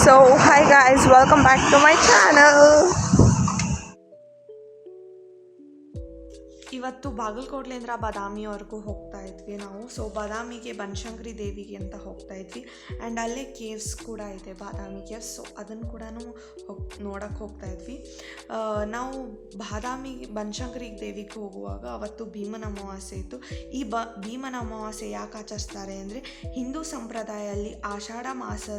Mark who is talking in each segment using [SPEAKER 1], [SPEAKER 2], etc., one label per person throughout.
[SPEAKER 1] So, hi guys, welcome back to my channel. ಇವತ್ತು ಬಾಗಲಕೋಟೆಯಿಂದ ಬಾದಾಮಿವರೆಗೂ ಹೋಗ್ತಾ ಇದ್ವಿ ನಾವು. ಸೊ ಬಾದಾಮಿಗೆ ಬನಶಂಕರಿ ದೇವಿಗೆ ಅಂತ ಹೋಗ್ತಾ ಇದ್ವಿ. ಆ್ಯಂಡ್ ಅಲ್ಲೇ ಕೇವ್ಸ್ ಕೂಡ ಇದೆ, ಬಾದಾಮಿ ಕೇವ್ಸ್. ಸೊ ಅದನ್ನು ಕೂಡ ನೋಡೋಕ್ಕೆ ಹೋಗ್ತಾ ಇದ್ವಿ. ನಾವು ಬಾದಾಮಿ ಬನಶಂಕರಿ ದೇವಿಗೆ ಹೋಗುವಾಗ ಅವತ್ತು ಭೀಮನ ಅಮಾವಾಸ್ಯೆ ಇತ್ತು. ಈ ಭೀಮನ ಅಮಾವಾಸ್ಯೆ ಯಾಕೆ ಆಚರಿಸ್ತಾರೆ ಅಂದರೆ, ಹಿಂದೂ ಸಂಪ್ರದಾಯದಲ್ಲಿ ಆಷಾಢ ಮಾಸ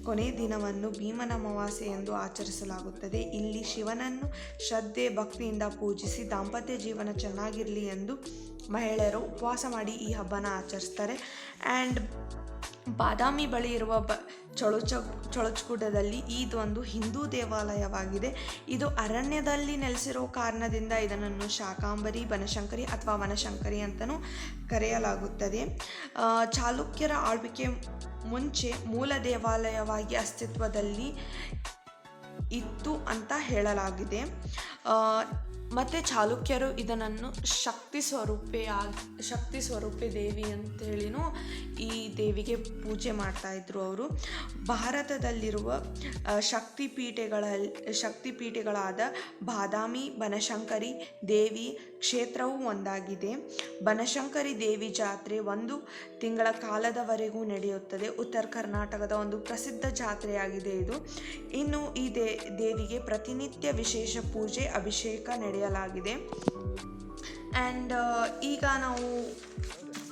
[SPEAKER 1] ಕೊನೆ ದಿನವನ್ನು ಭೀಮನ ಅಮಾವಾಸ್ಯೆ ಎಂದು ಆಚರಿಸಲಾಗುತ್ತದೆ. ಇಲ್ಲಿ ಶಿವನನ್ನು ಶ್ರದ್ಧೆ ಭಕ್ತಿಯಿಂದ ಪೂಜಿಸಿ ದಾಂಪತ್ಯ ಜೀವನ ಚೆನ್ನಾಗಿರಲಿ ಎಂದು ಮಹಿಳೆಯರು ಉಪವಾಸ ಮಾಡಿ ಈ ಹಬ್ಬನ ಆಚರಿಸ್ತಾರೆ. ಆ್ಯಂಡ್ ಬಾದಾಮಿ ಬಳಿ ಇರುವ ಚೊಳಚಗುಡ್ಡದಲ್ಲಿ ಇದೊಂದು ಹಿಂದೂ ದೇವಾಲಯವಾಗಿದೆ. ಇದು ಅರಣ್ಯದಲ್ಲಿ ನೆಲೆಸಿರೋ ಕಾರಣದಿಂದ ಇದನ್ನು ಶಾಕಾಂಬರಿ ಬನಶಂಕರಿ ಅಥವಾ ವನಶಂಕರಿ ಅಂತಲೂ ಕರೆಯಲಾಗುತ್ತದೆ. ಚಾಲುಕ್ಯರ ಆಳ್ವಿಕೆ ಮುಂಚೆ ಮೂಲ ದೇವಾಲಯವಾಗಿ ಅಸ್ತಿತ್ವದಲ್ಲಿ ಇತ್ತು ಅಂತ ಹೇಳಲಾಗಿದೆ. ಮತ್ತು ಚಾಲುಕ್ಯರು ಇದನ್ನು ಶಕ್ತಿ ಸ್ವರೂಪೆ ದೇವಿ ಅಂತೇಳಿನೂ ಈ ದೇವಿಗೆ ಪೂಜೆ ಮಾಡ್ತಾಯಿದ್ರು ಅವರು. ಭಾರತದಲ್ಲಿರುವ ಶಕ್ತಿಪೀಠಗಳಾದ ಬಾದಾಮಿ ಬನಶಂಕರಿ ದೇವಿ ಕ್ಷೇತ್ರವೂ ಒಂದಾಗಿದೆ. ಬನಶಂಕರಿ ದೇವಿ ಜಾತ್ರೆ 1 ತಿಂಗಳ ಕಾಲದವರೆಗೂ ನಡೆಯುತ್ತದೆ. ಉತ್ತರ ಕರ್ನಾಟಕದ ಒಂದು ಪ್ರಸಿದ್ಧ ಜಾತ್ರೆಯಾಗಿದೆ ಇದು. ಇನ್ನು ಈ ದೇವಿಗೆ ಪ್ರತಿನಿತ್ಯ ವಿಶೇಷ ಪೂಜೆ ಅಭಿಷೇಕ ನಡೆಯಲಾಗಿದೆ. ಆ್ಯಂಡ್ ಈಗ ನಾವು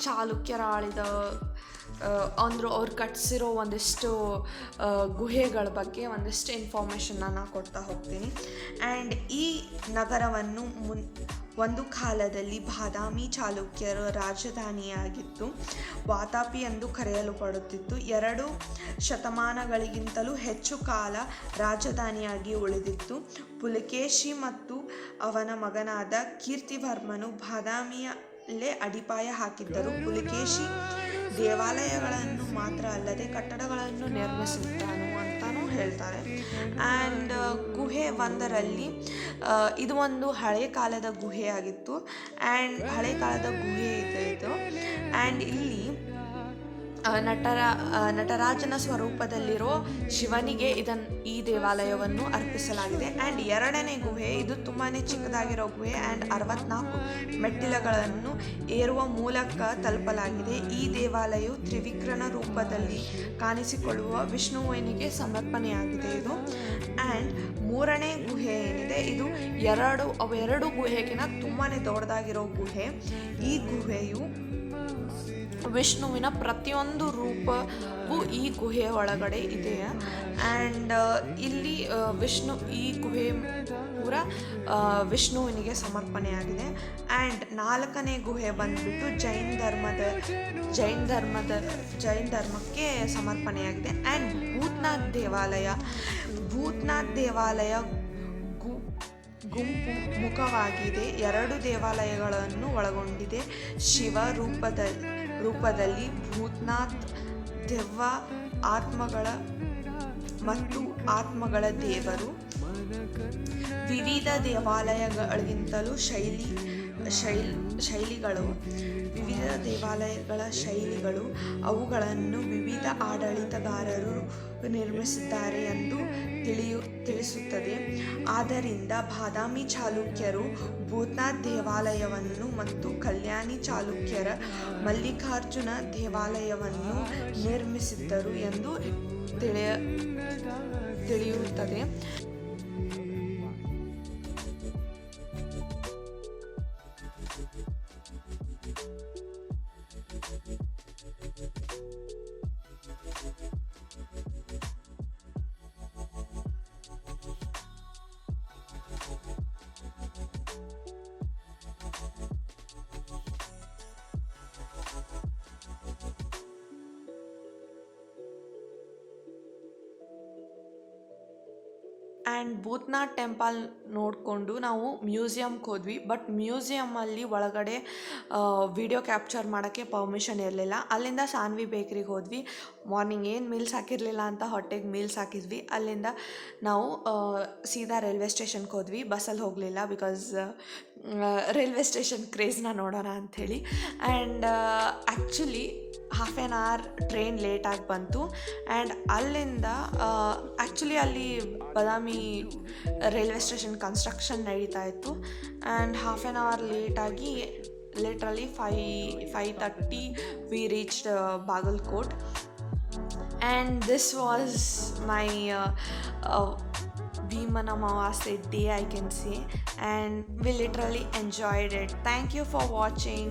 [SPEAKER 1] ಚಾಲುಕ್ಯರ ಆಳಿದ ಅವ್ರು ಕಟ್ಟಿಸಿರೋ ಒಂದಿಷ್ಟು ಗುಹೆಗಳ ಬಗ್ಗೆ ಒಂದಿಷ್ಟು ಇನ್ಫಾರ್ಮೇಷನ್ನ ನಾನು ಕೊಡ್ತಾ ಹೋಗ್ತೀನಿ. ಆ್ಯಂಡ್ ಈ ನಗರವನ್ನು ಒಂದು ಕಾಲದಲ್ಲಿ ಬಾದಾಮಿ ಚಾಲುಕ್ಯರ ರಾಜಧಾನಿಯಾಗಿತ್ತು. ವಾತಾಪಿ ಎಂದು ಕರೆಯಲ್ಪಡುತ್ತಿತ್ತು. 2 ಶತಮಾನಗಳಿಗಿಂತಲೂ ಹೆಚ್ಚು ಕಾಲ ರಾಜಧಾನಿಯಾಗಿ ಉಳಿದಿತ್ತು. ಪುಲಕೇಶಿ ಮತ್ತು ಅವನ ಮಗನಾದ ಕೀರ್ತಿವರ್ಮನು ಬಾದಾಮಿಯಲ್ಲೇ ಅಡಿಪಾಯ ಹಾಕಿದ್ದರು. ಪುಲಕೇಶಿ ದೇವಾಲಯಗಳನ್ನು ಮಾತ್ರ ಅಲ್ಲದೆ ಕಟ್ಟಡಗಳನ್ನು ನಿರ್ಮಿಸಿದ್ದಾನು ಅಂತಲೂ ಹೇಳ್ತಾರೆ. ಆ್ಯಂಡ್ ಗುಹೆ 1ರಲ್ಲಿ ಇದು ಒಂದು ಹಳೆ ಕಾಲದ ಗುಹೆಯಾಗಿತ್ತು. ಆ್ಯಂಡ್ ಹಳೆ ಕಾಲದ ಗುಹೆ ಇದೆ ಇದು. ಆ್ಯಂಡ್ ಇಲ್ಲಿ ನಟರಾಜನ ಸ್ವರೂಪದಲ್ಲಿರೋ ಶಿವನಿಗೆ ಈ ದೇವಾಲಯವನ್ನು ಅರ್ಪಿಸಲಾಗಿದೆ. ಆ್ಯಂಡ್ 2ನೇ ಗುಹೆ, ಇದು ತುಂಬಾ ಚಿಕ್ಕದಾಗಿರೋ ಗುಹೆ. ಆ್ಯಂಡ್ 64 ಮೆಟ್ಟಿಲುಗಳನ್ನು ಏರುವ ಮೂಲಕ ತಲುಪಲಾಗಿದೆ. ಈ ದೇವಾಲಯವು ತ್ರಿವಿಕ್ರಮ ರೂಪದಲ್ಲಿ ಕಾಣಿಸಿಕೊಳ್ಳುವ ವಿಷ್ಣುವಿನಿಗೆ ಸಮರ್ಪಣೆಯಾಗಿದೆ ಇದು. ಆ್ಯಂಡ್ 3ನೇ ಗುಹೆ ಏನಿದೆ, ಇದು 2 ಗುಹೆಗಿನ ತುಂಬಾ ದೊಡ್ಡದಾಗಿರೋ ಗುಹೆ. ಈ ಗುಹೆಯು ವಿಷ್ಣುವಿನ ಪ್ರತಿಯೊಂದು ರೂಪವು ಈ ಗುಹೆಯ ಒಳಗಡೆ ಇದೆ. ಆ್ಯಂಡ್ ಇಲ್ಲಿ ಈ ಗುಹೆ ಪೂರ ವಿಷ್ಣುವಿನಿಗೆ ಸಮರ್ಪಣೆಯಾಗಿದೆ. ಆ್ಯಂಡ್ 4ನೇ ಗುಹೆ ಬಂದ್ಬಿಟ್ಟು ಜೈನ್ ಧರ್ಮಕ್ಕೆ ಸಮರ್ಪಣೆಯಾಗಿದೆ. ಆ್ಯಂಡ್ ಭೂತನಾಥ್ ದೇವಾಲಯ ಗುಂಪು ಮುಖವಾಗಿದೆ. 2 ದೇವಾಲಯಗಳನ್ನು ಒಳಗೊಂಡಿದೆ. ಶಿವ ರೂಪದಲ್ಲಿ ಭೂತನಾಥ್ ದೆವ್ವ ಆತ್ಮಗಳ ದೇವರು. ವಿವಿಧ ದೇವಾಲಯಗಳಿಗಿಂತಲೂ ವಿವಿಧ ದೇವಾಲಯಗಳ ಶೈಲಿಗಳು, ಅವುಗಳನ್ನು ವಿವಿಧ ಆಡಳಿತಗಾರರು ನಿರ್ಮಿಸಿದ್ದಾರೆ ಎಂದು ತಿಳಿಸುತ್ತದೆ. ಆದ್ದರಿಂದ ಬಾದಾಮಿ ಚಾಲುಕ್ಯರು ಭೂತನಾಥ್ ದೇವಾಲಯವನ್ನು ಮತ್ತು ಕಲ್ಯಾಣಿ ಚಾಲುಕ್ಯರ ಮಲ್ಲಿಕಾರ್ಜುನ ದೇವಾಲಯವನ್ನು ನಿರ್ಮಿಸಿದ್ದರು ಎಂದು ತಿಳಿಯುತ್ತದೆ. ಆ್ಯಂಡ್ ಭೂತನಾಥ್ ಟೆಂಪಲ್ ನೋಡಿಕೊಂಡು ನಾವು ಮ್ಯೂಸಿಯಮ್ಗೆ ಹೋದ್ವಿ. ಬಟ್ ಮ್ಯೂಸಿಯಮ್ಮಲ್ಲಿ ಒಳಗಡೆ ವಿಡಿಯೋ ಕ್ಯಾಪ್ಚರ್ ಮಾಡೋಕ್ಕೆ ಪರ್ಮಿಷನ್ ಇರಲಿಲ್ಲ. ಅಲ್ಲಿಂದ ಸಾನ್ವಿ ಬೇಕ್ರಿಗೆ ಹೋದ್ವಿ. ಮಾರ್ನಿಂಗ್ ಏನು ಮೀಲ್ಸ್ ಹಾಕಿರಲಿಲ್ಲ ಅಂತ ಹೊಟ್ಟೆಗೆ ಮೀಲ್ಸ್ ಹಾಕಿದ್ವಿ. ಅಲ್ಲಿಂದ ನಾವು ಸೀದಾ ರೈಲ್ವೆ ಸ್ಟೇಷನ್ಗೆ ಹೋದ್ವಿ. ಬಸ್ಸಲ್ಲಿ ಹೋಗಲಿಲ್ಲ, ಬಿಕಾಸ್ ರೈಲ್ವೆ ಸ್ಟೇಷನ್ ಕ್ರೇಜ್ನ ನೋಡೋಣ ಅಂಥೇಳಿ. And actually half an hour train ಲೇಟಾಗಿ ಬಂತು. ಆ್ಯಂಡ್ ಅಲ್ಲಿಂದ ಆ್ಯಕ್ಚುಲಿ ಅಲ್ಲಿ ಬಾದಾಮಿ ರೈಲ್ವೆ ಸ್ಟೇಷನ್ ಕನ್ಸ್ಟ್ರಕ್ಷನ್ ನಡೀತಾ ಇತ್ತು. ಆ್ಯಂಡ್ ಹಾಫ್ ಆ್ಯನ್ ಅವರ್ ಲೇಟಾಗಿ literally 5:30 V reached Bagalkot. And this was my Bhimana Amavasya day, I can say, and we literally enjoyed it. Thank you for watching.